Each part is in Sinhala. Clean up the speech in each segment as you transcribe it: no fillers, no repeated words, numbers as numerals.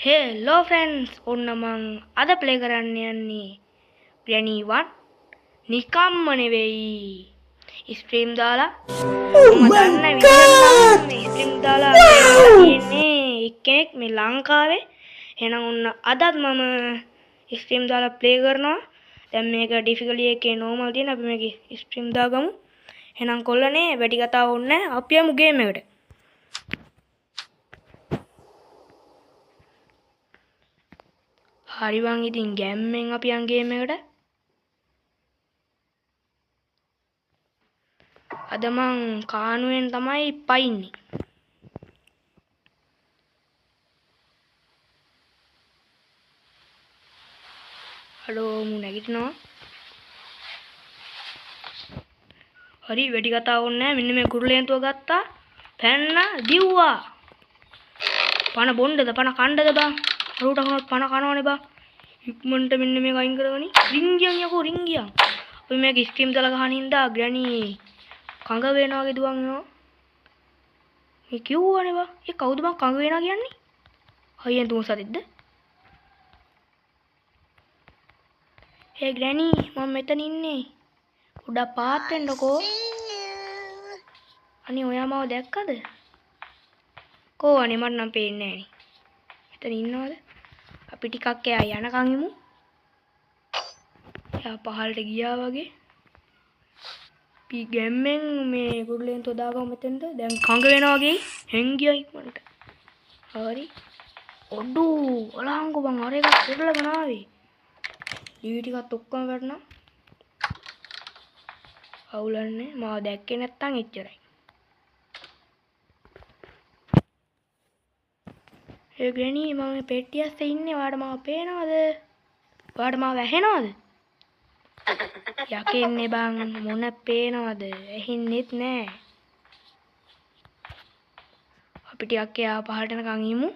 හෙලෝ ෆ්‍රෙන්ඩ්ස් ඔන්න මං අද ප්ලේ කරන්න යන්නේ Granny 1 නිකම්ම නෙවෙයි ස්ට්‍රීම් දාලා මම දන්න විදිහට මේ ස්ට්‍රීම් දාලා ඉන්නේ එක්කෙනෙක් මේ ලංකාවේ එහෙනම් ඔන්න අදත් මම ස්ට්‍රීම් දාලා ප්ලේ කරනවා දැන් මේක ඩිෆිකල්ටි එකේ නෝමල් තියෙන අපි මේක ස්ට්‍රීම් දාගමු එහෙනම් කොල්ලනේ වැඩි කතාව ඕනේ අපි යමු ගේම් එකට හරි බං ඉතින් ගැම්මෙන් අපි යන් ගේම් එකට අද මං කානුවෙන් තමයි පයින්නේ හලෝ මු නැගිටිනවා හරි වැඩි කතාවක් ඕනේ මෙන්න මේ කුරුලෙන්තුව ගත්තා පැන්න දිව්වා පණ බොණ්ඩද පණ කණ්ඩද බං අරුට කනොත් පණ කනවනේ බං ඉක්මනට මෙන්න මේක අයින් කරගනි රින්ගියන් යකෝ රින්ගියන් ඔය මේක ස්ක්‍රීම් දාලා ගහන හින්දා ග්‍රැනි කඟ වෙනවා වගේ දුවන් එනවා මේ කිව්වනේ බං ඒ කවුද බං කඟ වෙනවා කියන්නේ හයියෙන් තුන් සතෙක්ද හේ ග්‍රැනි මම මෙතන ඉන්නේ උඩ පාත් වෙන්නකෝ අනේ ඔයා මාව දැක්කද කෝ අනේ මට නම් පේන්නේ නැහැ නේ මෙතන ඉන්නවද අපි ටිකක් එයා යනකන් ඉමු එයා පහළට ගියා වගේ අපි ගැම්මෙන් මේ කුරුලෙන් තෝදාගමු මෙතෙන්ද දැන් කඟ වෙනවා වගේ හෙංගියා ඉක්මනට හරි ඔඩු ඔලහංගෝ බං අර එක පෙරලගෙන ආවේ ඩීවී ටිකත් ඔක්කොම වැටුණා අවුලන්නේ මාව දැක්කේ නැත්තම් එච්චරයි ඒ ග්‍රැනි මම මේ පෙට්ටිය ඇස්සේ ඉන්නේ ඔයාට මාව පේනවද ඔයාට මාව ඇහෙනවද යකින්නේ බං මොන පේනවද ඇහින්නෙත් නෑ අපි ටිකක් එයා පහළට යනකන් ඉමු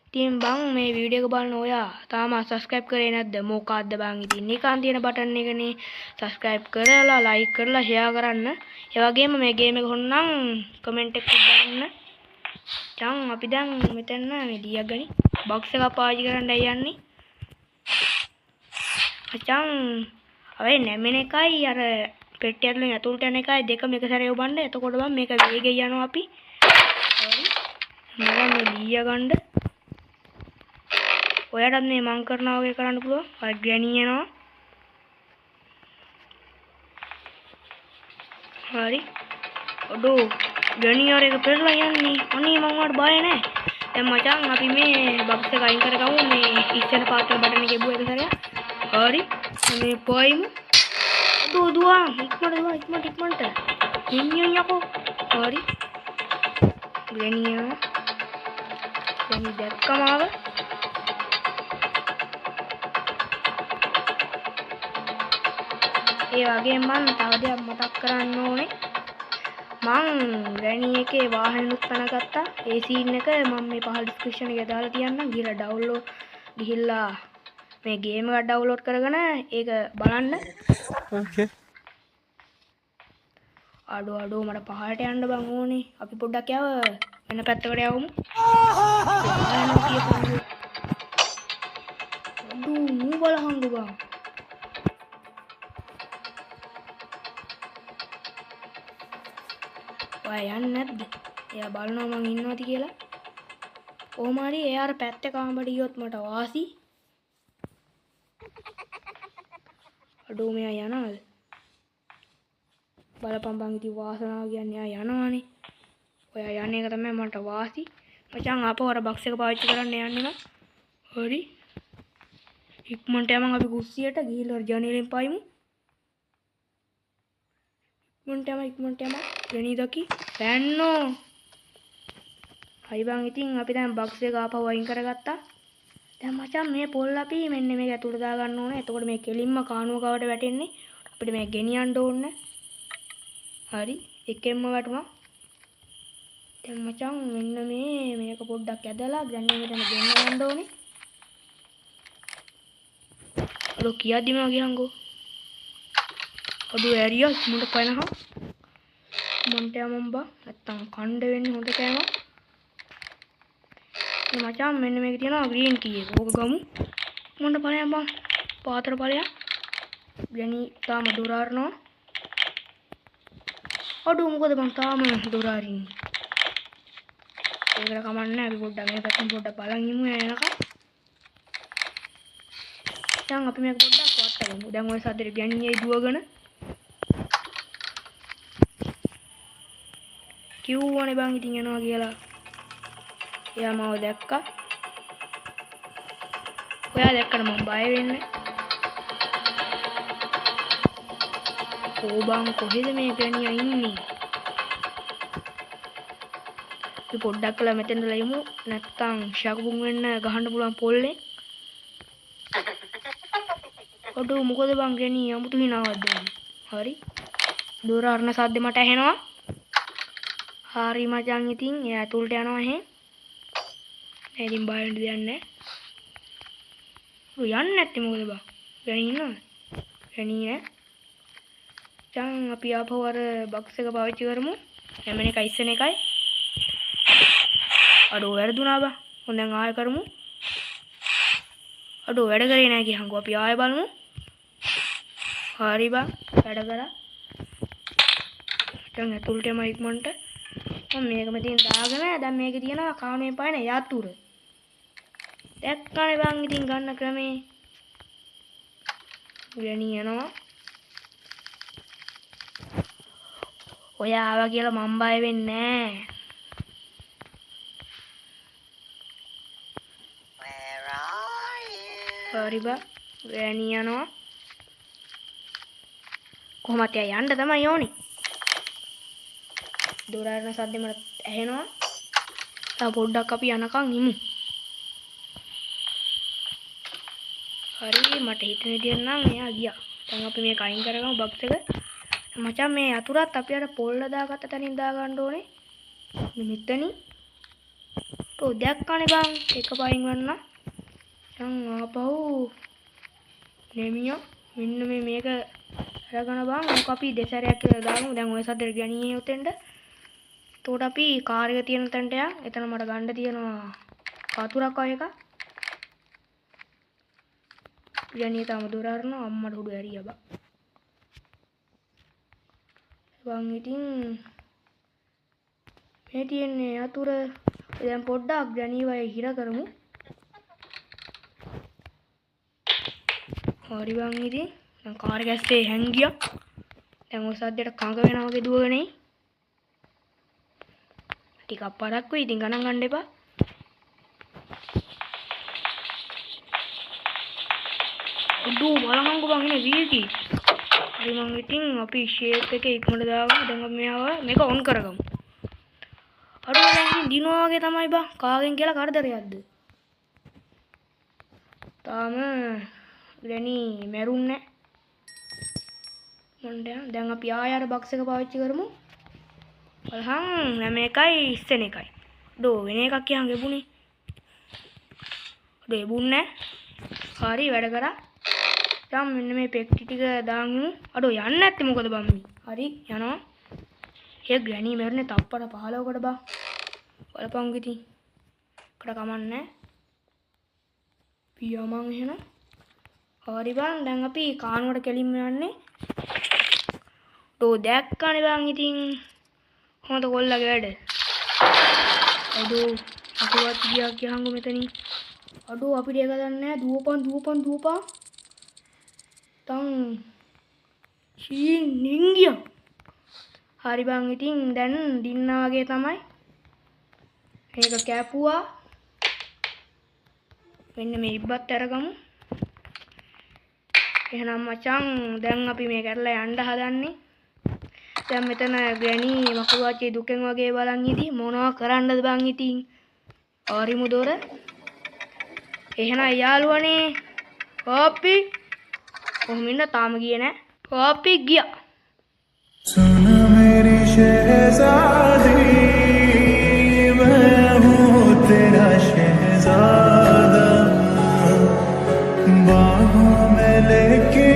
ඉතින් බං මේ වීඩියෝ එක බලන ඔයා තාම සබ්ස්ක්‍රයිබ් කරේ නැද්ද මොකක්ද බං ඉතින් නිකන් තියෙන බටන් එකනේ සබ්ස්ක්‍රයිබ් කරලා ලයික් කරලා ෂෙයා කරන්න ඒ වගේම මේ ගේම් එක හොන්නම් කමෙන්ට් එකක් දාන්න දැන් අපි දැන් මෙතන මේ ලියක් ගනි බොක්ස් එක පාවිච්චි කරන්න යන්නේ අචං අවේ නැමෙන එකයි අර පෙට්ටිය ඇතුළේ ඇතුළට යන එකයි දෙකම එක සැරේ ඔබන්න එතකොට බං මේක වේගෙන් යනවා අපි හරි මම මේ ලිය ගන්න ඔයාටත් මේ මං කරනවා වගේ කරන්න පුළුවන් අර ග්‍රැනි එනවා හරි ඔඩෝ ග්‍රැනි ආර එක පෙරලා යන්නේ අනේ මං වට බය නැහැ දැන් මචං අපි මේ බොක්ස් එක අයින් කරගමු මේ ඉස්සෙන පාත් වල බටන් එක එබුව එක සැරයක් හරි මේ පොයිමු ඔඩෝ දුවා ඉක්මනට ඉන්නියන් යකෝ හරි ග්‍රැනි එනවා ග්‍රැනි දැක්කම ආව ඒ වගේම මම තව දෙයක් මතක් කරන්න ඕනේ මං ග්‍රැනි එකේ වාහනනුත් පනගත්තා ඒ සීන් එක මම මේ පහළ ඩිස්ක්‍රිප්ෂන් එකේ දාලා තියන්නම් ගිහලා ඩවුන්ලෝඩ් ගිහිල්ලා මේ ගේම් එක ඩවුන්ලෝඩ් කරගෙන ඒක බලන්න ඕකේ අඩෝ මට පහළට යන්න බං ඕනේ අපි පොඩ්ඩක් යව වෙන පැත්තකට යවමු අඩෝ මූ බලහංගු බං ඔයා යන්නේ නැද්ද? එයා බලනවා මං ඉන්නවද කියලා. කොහොම හරි එයා අර පැත්තේ කාමරට ගියොත් මට වාසි. අඩෝ මෙයා යනවද? බලපන් බං ඉතින් වාසනාව කියන්නේ එයා යනවනේ. ඔයා යන්නේ එක තමයි මට වාසි. මචං ආපහු අර බොක්ස් එක පාවිච්චි කරන්න යන්න නම්. හරි. ඉක්මනට යමන් අපි කුස්සියට ගිහිල්ලා ජනේලෙන් පයිමු. ඉක්මනට යමන් ග්‍රැනි දකි පැන්නෝ හයි බං ඉතින් අපි දැන් බොක්ස් එක ආපහු අයින් කරගත්තා දැන් මචං මේ පොල් අපි මෙන්න මේක ඇතුළට දා ගන්න ඕනේ එතකොට මේ කෙලින්ම කානුව කවට වැටෙන්නේ අපිට මේ ගෙනියන්න ඕනේ හරි එකෙන්ම වැටුණා දැන් මචං මෙන්න මේක පොඩ්ඩක් ඇදලා ග්‍රැනි මෙතන ගෙන්නන්න ඕනේ අලෝ කියද්දිම ගියන්කෝ අඩෝ ඇරියා මුන්ට පයනහා මන්ට යමම් බා නැත්තම් කණ්ඩ වෙන්නේ හොඳ කෑම මචං මෙන්න මේක තියෙනවා ග්‍රීන් කී එක. ඕක ගමු. මොන්න ඵලයන් බං. පාතර ඵලයන්. ග්‍රැනි තාම දොර අරනවා. අඩෝ මොකද බං තාම දොර අරින්නේ. ඒකට කමන්නේ අපි පොඩ්ඩක් මේ පැත්තෙන් පොඩ්ඩක් බලන් ඉමු එනකම්. දැන් අපි මේක පොඩ්ඩක් වට්ටගමු. දැන් ওই සද්දෙට ග්‍රැනියේ දුවගෙන කිව්වනේ බං ඉතින් යනවා කියලා. එයා මාව දැක්කා. ඔයා දැක්කට මම බය වෙන්නේ. ඕබන් කොහෙද මේ ග්‍රැනියා ඉන්නේ? අපි පොඩ්ඩක් කළා මෙතෙන්දලා යමු. නැත්තම් ශකුන් වෙන්න ගහන්න පුළුවන් පොල්ලේ. ඔඩෝ මොකද බං ග්‍රැනි අමුතු හිනාවක් දෙන්නේ. හරි. දොර අරන සද්ද මට ඇහෙනවා. හරි මචං ඉතින් එයා ඇතුළට යනවා එහෙන්. ඉතින් බය වෙන්න දෙයක් නැහැ. ඔය යන්නේ නැත්තේ මොකද බං? ග්‍රැනි ඉන්නවද? ග්‍රැනි නෑ. දැන් අපි ආපහු අර බොක්ස් එක පාවිච්චි කරමු. හැමෙන එක ඉස්සෙන එකයි. අඩෝ වැරදුනා බං. හොඳ දැන් ආයෙ කරමු. අඩෝ වැඩ කරේ නැහැ කියහන්කෝ. අපි ආයෙ බලමු. හරි බං වැඩ කරා. දැන් ඇතුළට යම ඉක්මනට. මම මේක මෙතෙන් දාගෙන දැන් මේකේ තියෙනවා කාමේ පායන යතුරු. දැක්කනේ බං ඉතින් ගන්න ක්‍රමේ. ග්‍රැනි යනවා. ඔය ආවා කියලා මම බය වෙන්නේ නැහැ. හරි බං ග්‍රැනි යනවා. කොහොමද යන්න තමයි ඕනේ. දොර අරන සද්දෙ මට ඇහෙනවා. තව පොඩ්ඩක් අපි යනකම් ඉමු. හරි මට හිතෙන විදියට නම් එයා ගියා. දැන් අපි මේක අයින් කරගමු බොක්ස් එක. මචං මේ අතුරත් අපි අර පොල්ල දාගත්ත තැනින් දා ගන්න ඕනේ. මෙතනින්. තෝ දැක්කනේ බං එක පයින් වන්න. දැන් ආපහු නෙමියෝ මෙන්න මේක අරගෙන බං මොක අපි දෙසරයක් කියලා දාමු. දැන් ওই සද්දෙට ගණියේ උතෙන්ට. එතකොට අපි කාර් එක තියෙන තැනට යන්. එතන මට ගන්න තියෙනවා කතුරක් වගේ එකක්. ගණියේ තාම දොර අරනවා අම්මට උඩ ඇරියා බං. බං ඉතින් මේ තියෙන්නේ අතුර. දැන් පොඩ්ඩක් ගණී වගේ හිර කරමු. හරි බං ඉතින් දැන් කාර් එක ඇස්සේ හැංගියා. දැන් ඔය සද්දයට කඟ වෙනවා වගේ දුවගෙන. ටිකක් පරක් වෙයි ඉතින් ගණන් ගන්න එපා. අඩෝ බලහංගු බං ඉන්නේ වීකි. හරි මං ඉතින් අපි ෂේප් එකේ ඉක්මනට දාගමු. දැන් අපි මේක ඔන් කරගමු. අඩෝ දැන් ඉතින් දිනවා වගේ තමයි බං. කාගෙන් කියලා කරදරයක්ද? තාම ග්‍රැනි මැරුන්නේ නැහැ. දැන් අපි ආයෙ අර බොක්ස් එක පාවිච්චි කරමු. බලහන් නැම එකයි ඉස්සෙන එකයි. අඩෝ වෙන එකක් කියන් ගෙබුනේ. අඩෝ එබුන්නේ නැහැ. හරි වැඩ කරා. දැන් මෙන්න මේ පෙට්ටි ටික දාන්ගමු. අඩෝ යන්නේ නැත්තේ මොකද බම් මේ? හරි යනවා. ඒ ග්‍රැනි මැරුනේ තප්පර 15කට බා. බලපං ඉතින්. කඩ කමන්නේ. පියමන් එහෙනම්. හරි බං දැන් අපි කානුවට කෙලින්ම යන්නේ. තෝ දැක්කනේ බං ඉතින් හොඳ කොල්ලගේ වැඩ. අඩෝ අපවත් ගියා කියහන්කො මෙතනින්. අඩෝ අපිට ඒක දන්නේ නැහැ. දුවපන්. තන් නිංගිය. හරි බං ඉතින් දැන් දින්නා වගේ තමයි. මේක කැපුවා. මෙන්න මේ ඉබ්බත් අරගමු. එහෙනම් මචං දැන් අපි මේ කරලා යන්න හදන්නේ. දැන් මෙතන ග්‍රැනි මකුවාචි දුකෙන් වගේ බලන් ඉදී මොනවා කරන්නද බං ඉතින්. ආරිමු දොර. එහෙනම් යාළුවනේ කෝපි කොහොම ඉන්න තාම ගියේ නෑ. කෝපි ගියා. सुन मेरी शहजादी मैं हूँ तेरा शहजादा बाहों में लेके